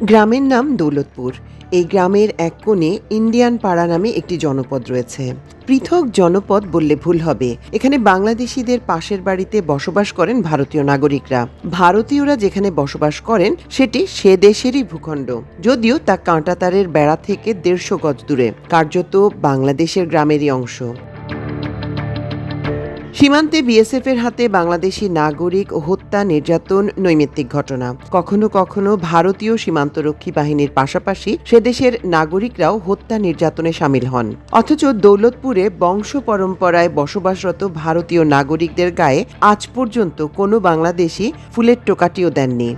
গ্রামের নাম দৌলতপুর। এই গ্রামের এক কোণে ইন্ডিয়ান পাড়া নামে একটি জনপদ রয়েছে। পৃথক জনপদ বললে ভুল হবে। এখানে বাংলাদেশিদের পাশের বাড়িতে বসবাস করেন ভারতীয় নাগরিকরা। ভারতীয়রা যেখানে বসবাস করেন সেটি সে দেশেরই ভূখণ্ড, যদিও তা কাঁটাতারের বেড়া থেকে ১৫০ গজ দূরে, কার্যত বাংলাদেশের গ্রামেরই অংশ। সীমান্তে বিএসএফ এর হাতে বাংলাদেশি নাগরিক হত্যা, নির্যাতন নৈমিত্তিক ঘটনা। কখনো কখনো ভারতীয় সীমান্তরক্ষী বাহিনীর পাশাপাশি সে দেশের নাগরিকরাও হত্যা নির্যাতনে সামিল হন। অথচ দৌলতপুরে বংশ পরম্পরায় বসবাসরত ভারতীয় নাগরিকদের গায়ে আজ পর্যন্ত কোনো বাংলাদেশি ফুলের টোকাটিও দেননি।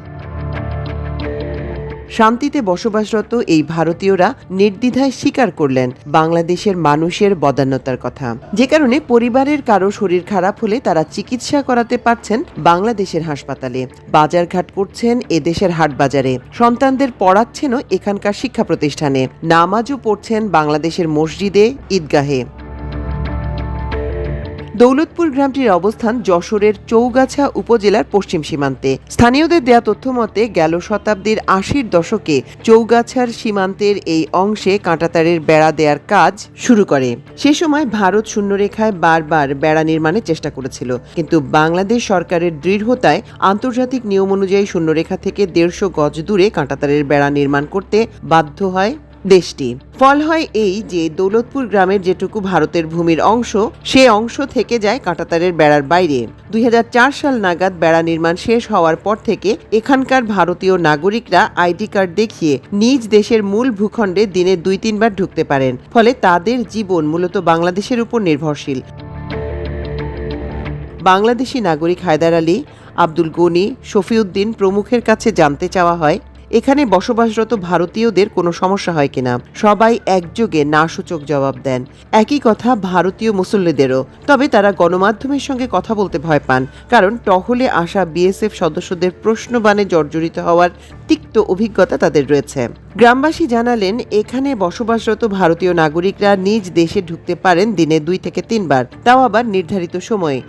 শান্তিতে বসবাসরত এই ভারতীয়রা নির্দ্বিধায় স্বীকার করলেন বাংলাদেশের মানুষের বদান্যতার কথা, যে কারণে পরিবারের কারো শরীর খারাপ হলে তারা চিকিৎসা করাতে পারছেন বাংলাদেশের হাসপাতালে, বাজারঘাট করছেন এদেশের হাট বাজারে, সন্তানদের পড়াচ্ছেনও এখানকার শিক্ষা প্রতিষ্ঠানে, নামাজও পড়ছেন বাংলাদেশের মসজিদে, ঈদগাহে। দৌলতপুর গ্রামটির অবস্থান যশোরের চৌগাছা উপজেলার পশ্চিম সীমান্তে। স্থানীয়দের দেয়া তথ্য মতে গেল শতাব্দীর ৮০-র দশকে চৌগাছার সীমান্তের এই অংশে কাঁটাতারের বেড়া দেওয়ার কাজ শুরু করে। সে সময় ভারত শূন্যরেখায় বারবার বেড়া নির্মাণের চেষ্টা করেছিল, কিন্তু বাংলাদেশ সরকারের দৃঢ়তায় আন্তর্জাতিক নিয়ম অনুযায়ী শূন্যরেখা থেকে ১৫০ গজ দূরে কাঁটাতারের বেড়া নির্মাণ করতে বাধ্য হয় দেশটি। ফল হয় এই যে দৌলতপুর গ্রামের যেটুকু ভারতের ভূমির অংশ, সে অংশ থেকে যায় কাঁটাতারের বেড়ার বাইরে। ২০০৪ সাল নাগাদ বেড়া নির্মাণ শেষ হওয়ার পর থেকে এখানকার ভারতীয় নাগরিকরা আইডি কার্ড দেখিয়ে নিজ দেশের মূল ভূখণ্ডে দিনে ২-৩ বার ঢুকতে পারেন। ফলে তাদের জীবন মূলত বাংলাদেশের উপর নির্ভরশীল। বাংলাদেশি নাগরিক হায়দার আলী, আব্দুল গনি, শফিউদ্দিন প্রমুখের কাছে জানতে চাওয়া হয় এখানে বসবাসরত ভারতীয়দের কোনো সমস্যা হয় কিনা। সবাই একযোগে না সূচক জবাব দেন। একই কথা ভারতীয় মুসল্লিদেরও। তবে তারা গণমাধ্যমের সঙ্গে কথা বলতে ভয় পান, কারণ টহলে আসা বিএসএফ সদস্যদের প্রশ্নবাণে জর্জরিত হওয়ার তিক্ত অভিজ্ঞতা তাদের রয়েছে। গ্রামবাসী জানালেন এখানে বসবাসরত ভারতীয় নাগরিকরা নিজ দেশে ঢুকতে পারেন দিনে ২ থেকে ৩ বার, তাও আবার নির্ধারিত সময়ে।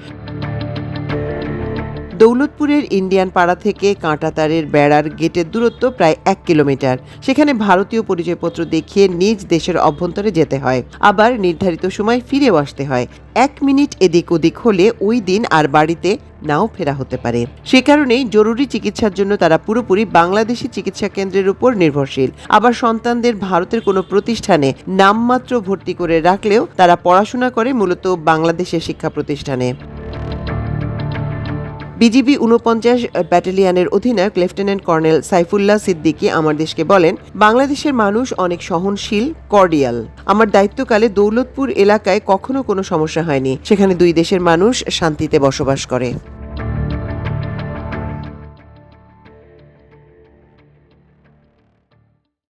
দৌলতপুরের ইন্ডিয়ান পাড়া থেকে কাঁটাতারের বেড়ার গেটের দূরত্ব প্রায় ১ কিলোমিটার। সেখানে ভারতীয় পরিচয়পত্র দেখিয়ে নিজ দেশের অভ্যন্তরে যেতে হয়, আবার নির্ধারিত সময় ফিরেও আসতে হয়। ১ মিনিট এদিক ওদিক হলে ওই দিন আর বাড়িতে নাও ফেরা হতে পারে। সে কারণেই জরুরি চিকিৎসার জন্য তারা পুরোপুরি বাংলাদেশি চিকিৎসা কেন্দ্রের উপর নির্ভরশীল। আবার সন্তানদের ভারতের কোনো প্রতিষ্ঠানে নামমাত্র ভর্তি করে রাখলেও তারা পড়াশোনা করে মূলত বাংলাদেশের শিক্ষা প্রতিষ্ঠানে। বিজিবি ৪৯ ব্যাটালিয়নের অধিনায়ক লেফটেন্যান্ট কর্নেল সাইফুল্লাহ সিদ্দিকী আমার দেশকে বলেন, বাংলাদেশের মানুষ অনেক সহনশীল, কর্ডিয়াল। আমার দায়িত্বকালে দৌলতপুর এলাকায় কখনো কোনো সমস্যা হয়নি। সেখানে ২ দেশের মানুষ শান্তিতে বসবাস করে।